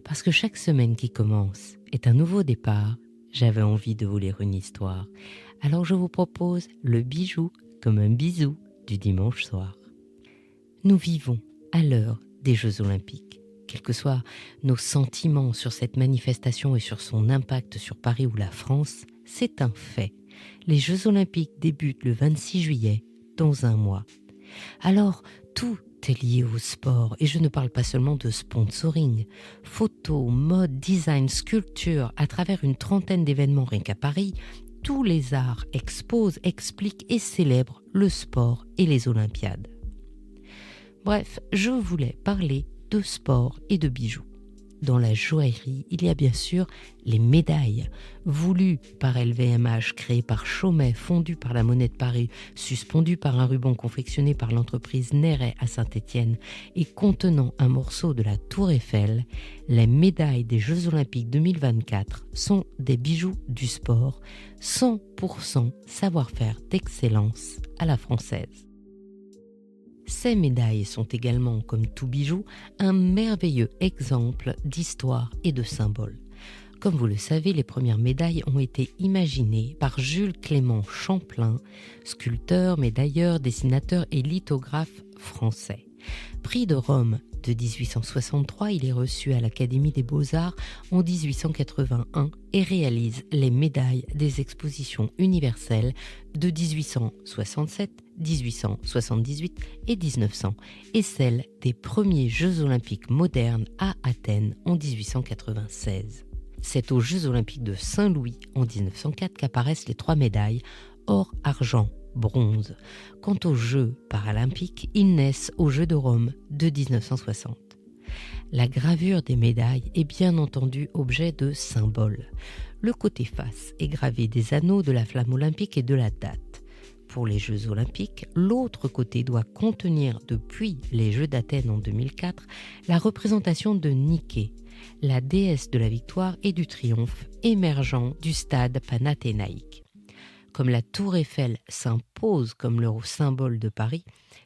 Parce que chaque semaine qui commence est un nouveau départ, j'avais envie de vous lire une histoire. Alors je vous propose le bijou comme un bisou du dimanche soir. Nous vivons à l'heure des Jeux Olympiques. Quels que soient nos sentiments sur cette manifestation et sur son impact sur Paris ou la France, c'est un fait. Les Jeux Olympiques débutent le 26 juillet, dans un mois. Alors, tout est lié au sport et je ne parle pas seulement de sponsoring. Photos, mode, design, sculpture, à travers une trentaine d'événements rien qu'à Paris, tous les arts exposent, expliquent et célèbrent le sport et les Olympiades. Bref, je voulais parler de sport et de bijoux. Dans la joaillerie, il y a bien sûr les médailles, voulues par LVMH, créées par Chaumet, fondues par la Monnaie de Paris, suspendues par un ruban confectionné par l'entreprise Néret à Saint-Étienne et contenant un morceau de la Tour Eiffel. Les médailles des Jeux Olympiques 2024 sont des bijoux du sport, 100% savoir-faire d'excellence à la française. Ces médailles sont également, comme tout bijou, un merveilleux exemple d'histoire et de symbole. Comme vous le savez, les premières médailles ont été imaginées par Jules Clément Champlain, sculpteur, médailleur, dessinateur et lithographe français. Prix de Rome de 1863, il est reçu à l'Académie des Beaux-Arts en 1881 et réalise les médailles des expositions universelles de 1867, 1878 et 1900 et celle des premiers Jeux olympiques modernes à Athènes en 1896. C'est aux Jeux olympiques de Saint-Louis en 1904 qu'apparaissent les 3 médailles or, argent, bronze. Quant aux Jeux paralympiques, ils naissent aux Jeux de Rome de 1960. La gravure des médailles est bien entendu objet de symbole. Le côté face est gravé des anneaux de la flamme olympique et de la date. Pour les Jeux olympiques, l'autre côté doit contenir, depuis les Jeux d'Athènes en 2004, la représentation de Nike, la déesse de la victoire et du triomphe émergeant du stade panathénaïque. Comme la Tour Eiffel s'impose comme le symbole de Paris,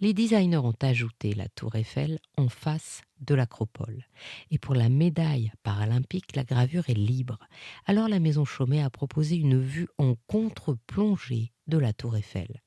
les designers ont ajouté la Tour Eiffel en face de l'Acropole. Et pour la médaille paralympique, la gravure est libre. Alors la maison Chaumet a proposé une vue en contre-plongée de la Tour Eiffel.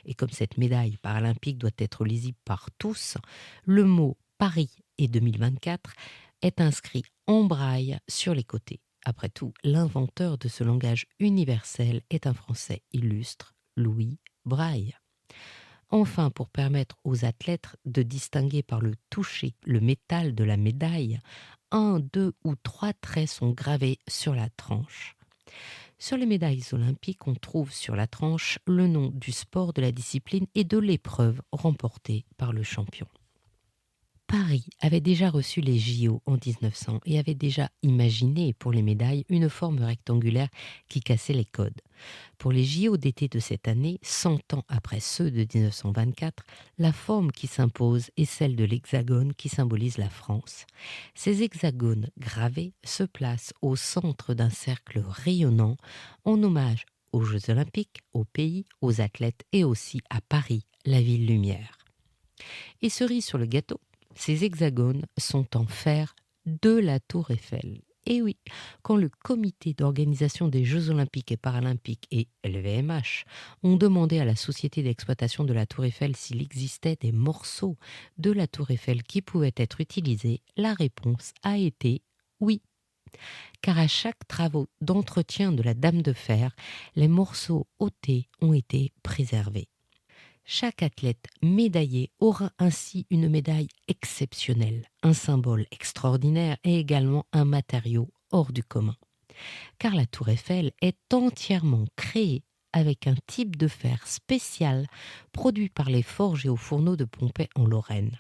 Et comme cette médaille paralympique doit être lisible par tous, le mot Paris et 2024 est inscrit en braille sur les côtés. Après tout, l'inventeur de ce langage universel est un Français illustre, Louis Braille. Enfin, pour permettre aux athlètes de distinguer par le toucher le métal de la médaille, 1, 2 ou 3 traits sont gravés sur la tranche. Sur les médailles olympiques, on trouve sur la tranche le nom du sport, de la discipline et de l'épreuve remportée par le champion. Paris avait déjà reçu les JO en 1900 et avait déjà imaginé pour les médailles une forme rectangulaire qui cassait les codes. Pour les JO d'été de cette année, 100 ans après ceux de 1924, la forme qui s'impose est celle de l'hexagone qui symbolise la France. Ces hexagones gravés se placent au centre d'un cercle rayonnant en hommage aux Jeux olympiques, au pays, aux athlètes et aussi à Paris, la ville lumière. Et cerise sur le gâteau, ces hexagones sont en fer de la Tour Eiffel. Et oui, quand le comité d'organisation des Jeux olympiques et paralympiques et LVMH ont demandé à la société d'exploitation de la Tour Eiffel s'il existait des morceaux de la Tour Eiffel qui pouvaient être utilisés, la réponse a été oui. Car à chaque travaux d'entretien de la Dame de Fer, les morceaux ôtés ont été préservés. Chaque athlète médaillé aura ainsi une médaille exceptionnelle, un symbole extraordinaire et également un matériau hors du commun. Car la Tour Eiffel est entièrement créée avec un type de fer spécial produit par les forges et aux fourneaux de Pompée en Lorraine.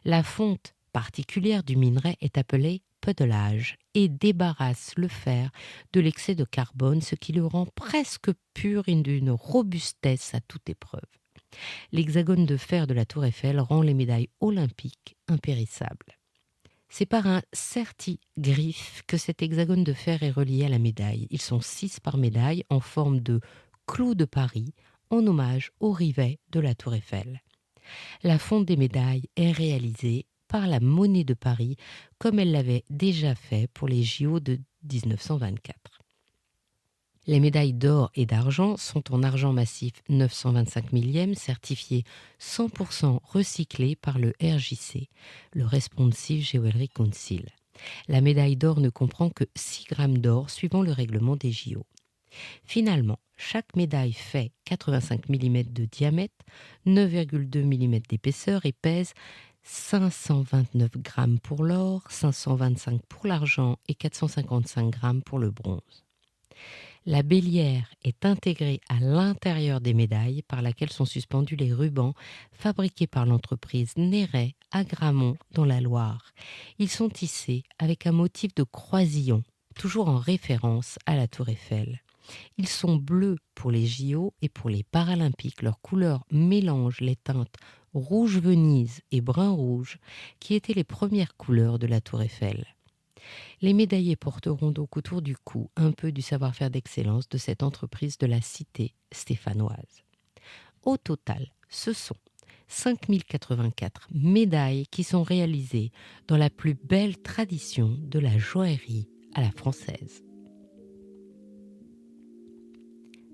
La fonte particulière du minerai est appelée puddlage et débarrasse le fer de l'excès de carbone, ce qui le rend presque pur et d'une robustesse à toute épreuve. L'hexagone de fer de la Tour Eiffel rend les médailles olympiques impérissables. C'est par un certi-griffe que cet hexagone de fer est relié à la médaille. Ils sont 6 par médaille en forme de clou de Paris, en hommage au rivet de la Tour Eiffel. La fonte des médailles est réalisée par la monnaie de Paris, comme elle l'avait déjà fait pour les JO de 1924. Les médailles d'or et d'argent sont en argent massif 925 millième, certifié 100% recyclé par le RJC, le Responsive Jewelry Council. La médaille d'or ne comprend que 6 grammes d'or suivant le règlement des JO. Finalement, chaque médaille fait 85 mm de diamètre, 9,2 mm d'épaisseur et pèse 529 grammes pour l'or, 525 pour l'argent et 455 grammes pour le bronze. La bélière est intégrée à l'intérieur des médailles par laquelle sont suspendus les rubans fabriqués par l'entreprise Néret à Gramont dans la Loire. Ils sont tissés avec un motif de croisillon, toujours en référence à la Tour Eiffel. Ils sont bleus pour les JO et pour les Paralympiques. Leur couleur mélange les teintes rouge Venise et brun rouge qui étaient les premières couleurs de la Tour Eiffel. Les médaillés porteront donc autour du cou un peu du savoir-faire d'excellence de cette entreprise de la cité stéphanoise. Au total, ce sont 5084 médailles qui sont réalisées dans la plus belle tradition de la joaillerie à la française.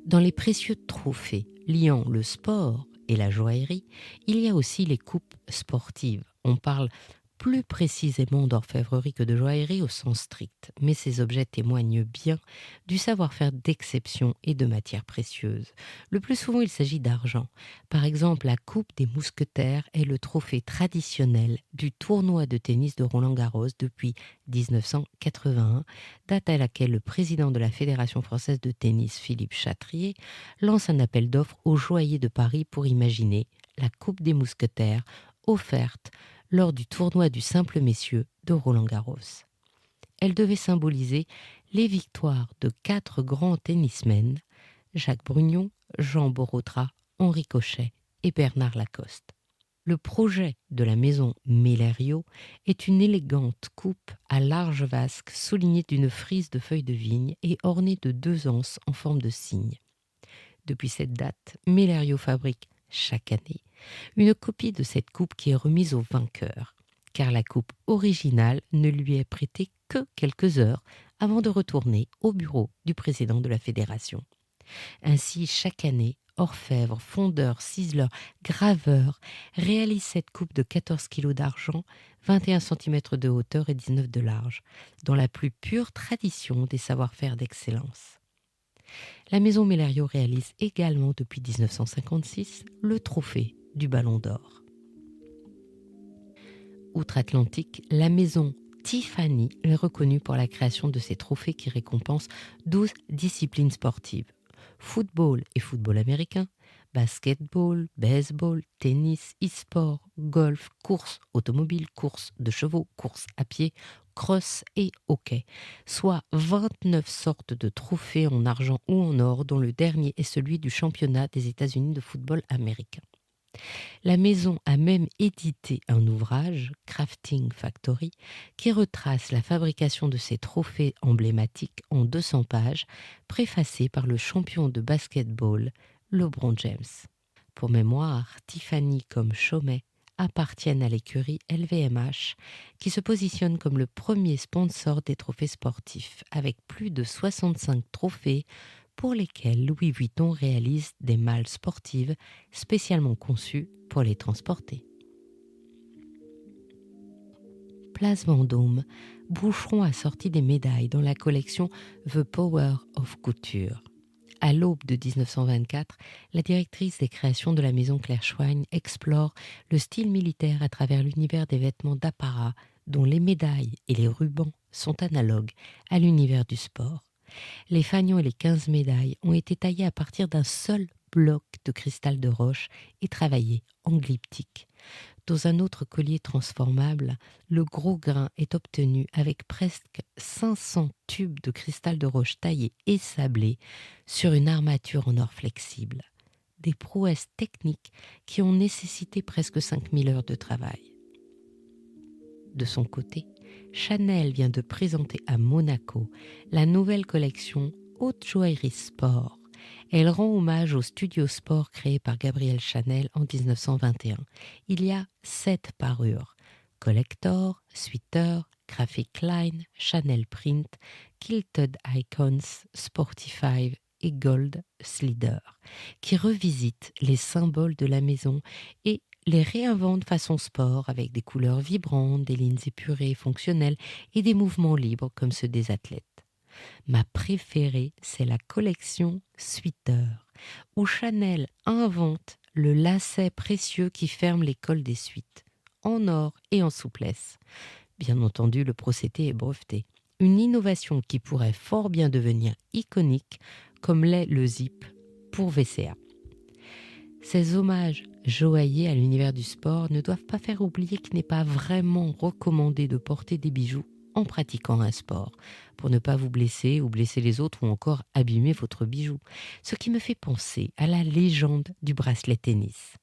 Dans les précieux trophées liant le sport et la joaillerie, il y a aussi les coupes sportives. On parle plus précisément d'orfèvrerie que de joaillerie au sens strict, mais ces objets témoignent bien du savoir-faire d'exception et de matières précieuses. Le plus souvent, il s'agit d'argent. Par exemple, la Coupe des Mousquetaires est le trophée traditionnel du tournoi de tennis de Roland-Garros depuis 1981, date à laquelle le président de la Fédération française de tennis, Philippe Chatrier, lance un appel d'offres aux joailliers de Paris pour imaginer la Coupe des Mousquetaires offerte lors du tournoi du simple messieurs de Roland-Garros. Elle devait symboliser les victoires de 4 grands tennismen, Jacques Brugnon, Jean Borotra, Henri Cochet et Bernard Lacoste. Le projet de la maison Mellerio est une élégante coupe à large vasque soulignée d'une frise de feuilles de vigne et ornée de 2 anses en forme de cygne. Depuis cette date, Mellerio fabrique chaque année une copie de cette coupe qui est remise au vainqueur, car la coupe originale ne lui est prêtée que quelques heures avant de retourner au bureau du président de la fédération. Ainsi, chaque année, orfèvres, fondeurs, ciseleurs, graveurs réalisent cette coupe de 14 kg d'argent, 21 cm de hauteur et 19 de large, dans la plus pure tradition des savoir-faire d'excellence. La maison Mellerio réalise également depuis 1956 le trophée du Ballon d'Or. Outre-Atlantique, la maison Tiffany est reconnue pour la création de ces trophées qui récompensent 12 disciplines sportives. Football et football américain, basketball, baseball, tennis, e-sport, golf, course automobile, course de chevaux, course à pied, cross et hockey, soit 29 sortes de trophées en argent ou en or, dont le dernier est celui du championnat des États-Unis de football américain. La maison a même édité un ouvrage, Crafting Factory, qui retrace la fabrication de ces trophées emblématiques en 200 pages, préfacé par le champion de basketball, LeBron James. Pour mémoire, Tiffany comme Chaumet appartiennent à l'écurie LVMH, qui se positionne comme le premier sponsor des trophées sportifs, avec plus de 65 trophées pour lesquels Louis Vuitton réalise des malles sportives spécialement conçues pour les transporter. Place Vendôme, Boucheron a sorti des médailles dans la collection The Power of Couture. À l'aube de 1924, la directrice des créations de la maison Claire Schwein explore le style militaire à travers l'univers des vêtements d'apparat dont les médailles et les rubans sont analogues à l'univers du sport. Les fanions et les 15 médailles ont été taillés à partir d'un seul bloc de cristal de roche et travaillés en glyptique. Dans un autre collier transformable, le gros grain est obtenu avec presque 500 tubes de cristal de roche taillés et sablés sur une armature en or flexible. Des prouesses techniques qui ont nécessité presque 5000 heures de travail. De son côté, Chanel vient de présenter à Monaco la nouvelle collection Haute Joaillerie Sport. Elle rend hommage au studio sport créé par Gabrielle Chanel en 1921. Il y a 7 parures. Collector, Sweater, Graphic Line, Chanel Print, Quilted Icons, Sportify et Gold Slider, qui revisitent les symboles de la maison et les réinventent façon sport avec des couleurs vibrantes, des lignes épurées, fonctionnelles et des mouvements libres comme ceux des athlètes. Ma préférée, c'est la collection Sweater, où Chanel invente le lacet précieux qui ferme les cols des suites, en or et en souplesse. Bien entendu, le procédé est breveté. Une innovation qui pourrait fort bien devenir iconique, comme l'est le zip pour VCA. Ces hommages joailliers à l'univers du sport ne doivent pas faire oublier qu'il n'est pas vraiment recommandé de porter des bijoux en pratiquant un sport, pour ne pas vous blesser ou blesser les autres ou encore abîmer votre bijou. Ce qui me fait penser à la légende du bracelet tennis.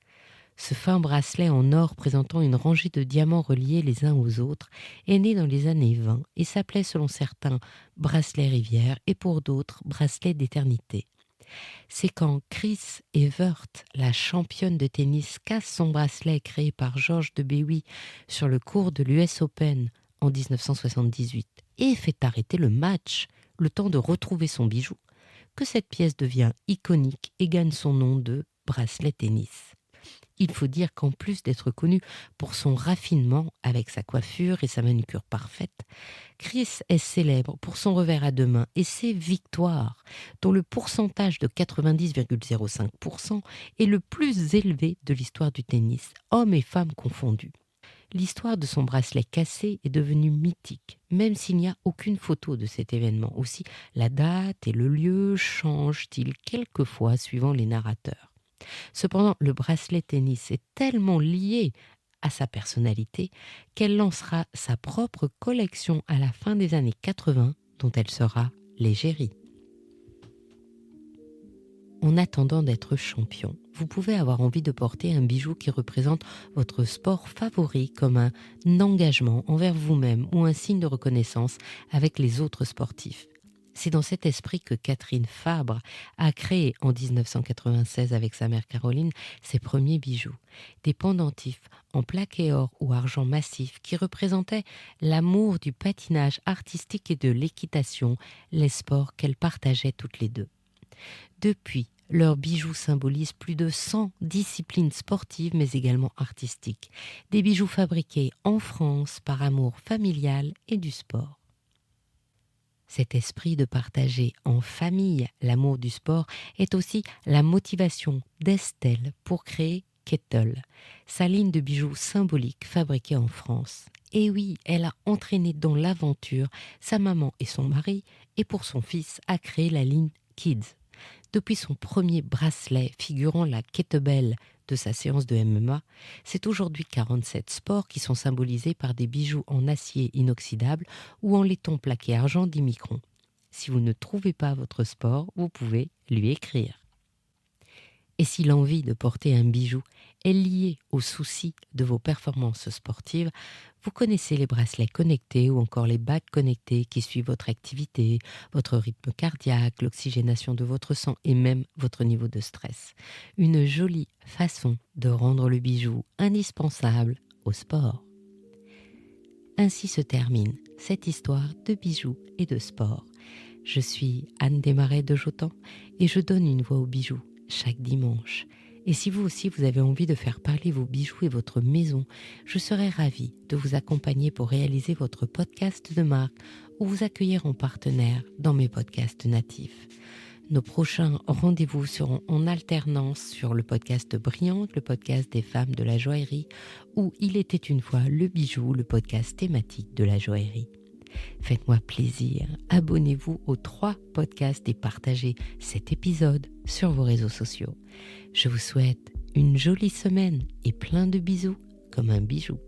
Ce fin bracelet en or présentant une rangée de diamants reliés les uns aux autres est né dans les années 20 et s'appelait selon certains bracelet rivière et pour d'autres bracelet d'éternité. C'est quand Chris Evert, la championne de tennis, casse son bracelet créé par Georges de Béoui sur le court de l'US Open en 1978 et fait arrêter le match, le temps de retrouver son bijou, que cette pièce devient iconique et gagne son nom de bracelet tennis. Il faut dire qu'en plus d'être connu pour son raffinement avec sa coiffure et sa manucure parfaite, Chris est célèbre pour son revers à deux mains et ses victoires, dont le pourcentage de 90,05% est le plus élevé de l'histoire du tennis, hommes et femmes confondus. L'histoire de son bracelet cassé est devenue mythique, même s'il n'y a aucune photo de cet événement. Aussi, la date et le lieu changent-ils quelquefois suivant les narrateurs. Cependant, le bracelet tennis est tellement lié à sa personnalité qu'elle lancera sa propre collection à la fin des années 80 dont elle sera l'égérie. En attendant d'être champion, vous pouvez avoir envie de porter un bijou qui représente votre sport favori comme un engagement envers vous-même ou un signe de reconnaissance avec les autres sportifs. C'est dans cet esprit que Catherine Fabre a créé en 1996 avec sa mère Caroline ses premiers bijoux, des pendentifs en plaqué or ou argent massif qui représentaient l'amour du patinage artistique et de l'équitation, les sports qu'elles partageaient toutes les deux. Depuis, leurs bijoux symbolisent plus de 100 disciplines sportives mais également artistiques, des bijoux fabriqués en France par amour familial et du sport. Cet esprit de partager en famille l'amour du sport est aussi la motivation d'Estelle pour créer Kettle, sa ligne de bijoux symboliques fabriquée en France. Et oui, elle a entraîné dans l'aventure sa maman et son mari et pour son fils a créé la ligne Kids. Depuis son premier bracelet figurant la kettlebell de sa séance de MMA, c'est aujourd'hui 47 sports qui sont symbolisés par des bijoux en acier inoxydable ou en laiton plaqué argent 10 microns. Si vous ne trouvez pas votre sport, vous pouvez lui écrire. Et si l'envie de porter un bijou est liée au souci de vos performances sportives, vous connaissez les bracelets connectés ou encore les bagues connectées qui suivent votre activité, votre rythme cardiaque, l'oxygénation de votre sang et même votre niveau de stress. Une jolie façon de rendre le bijou indispensable au sport. Ainsi se termine cette histoire de bijoux et de sport. Je suis Anne Desmarais de Jotan et je donne une voix aux bijoux chaque dimanche. Et si vous aussi vous avez envie de faire parler vos bijoux et votre maison, je serai ravie de vous accompagner pour réaliser votre podcast de marque ou vous accueillir en partenaire dans mes podcasts natifs. Nos prochains rendez-vous seront en alternance sur le podcast Brillante, le podcast des femmes de la joaillerie, ou Il était une fois le bijou, le podcast thématique de la joaillerie. Faites-moi plaisir, abonnez-vous aux 3 podcasts et partagez cet épisode sur vos réseaux sociaux. Je vous souhaite une jolie semaine et plein de bisous comme un bijou.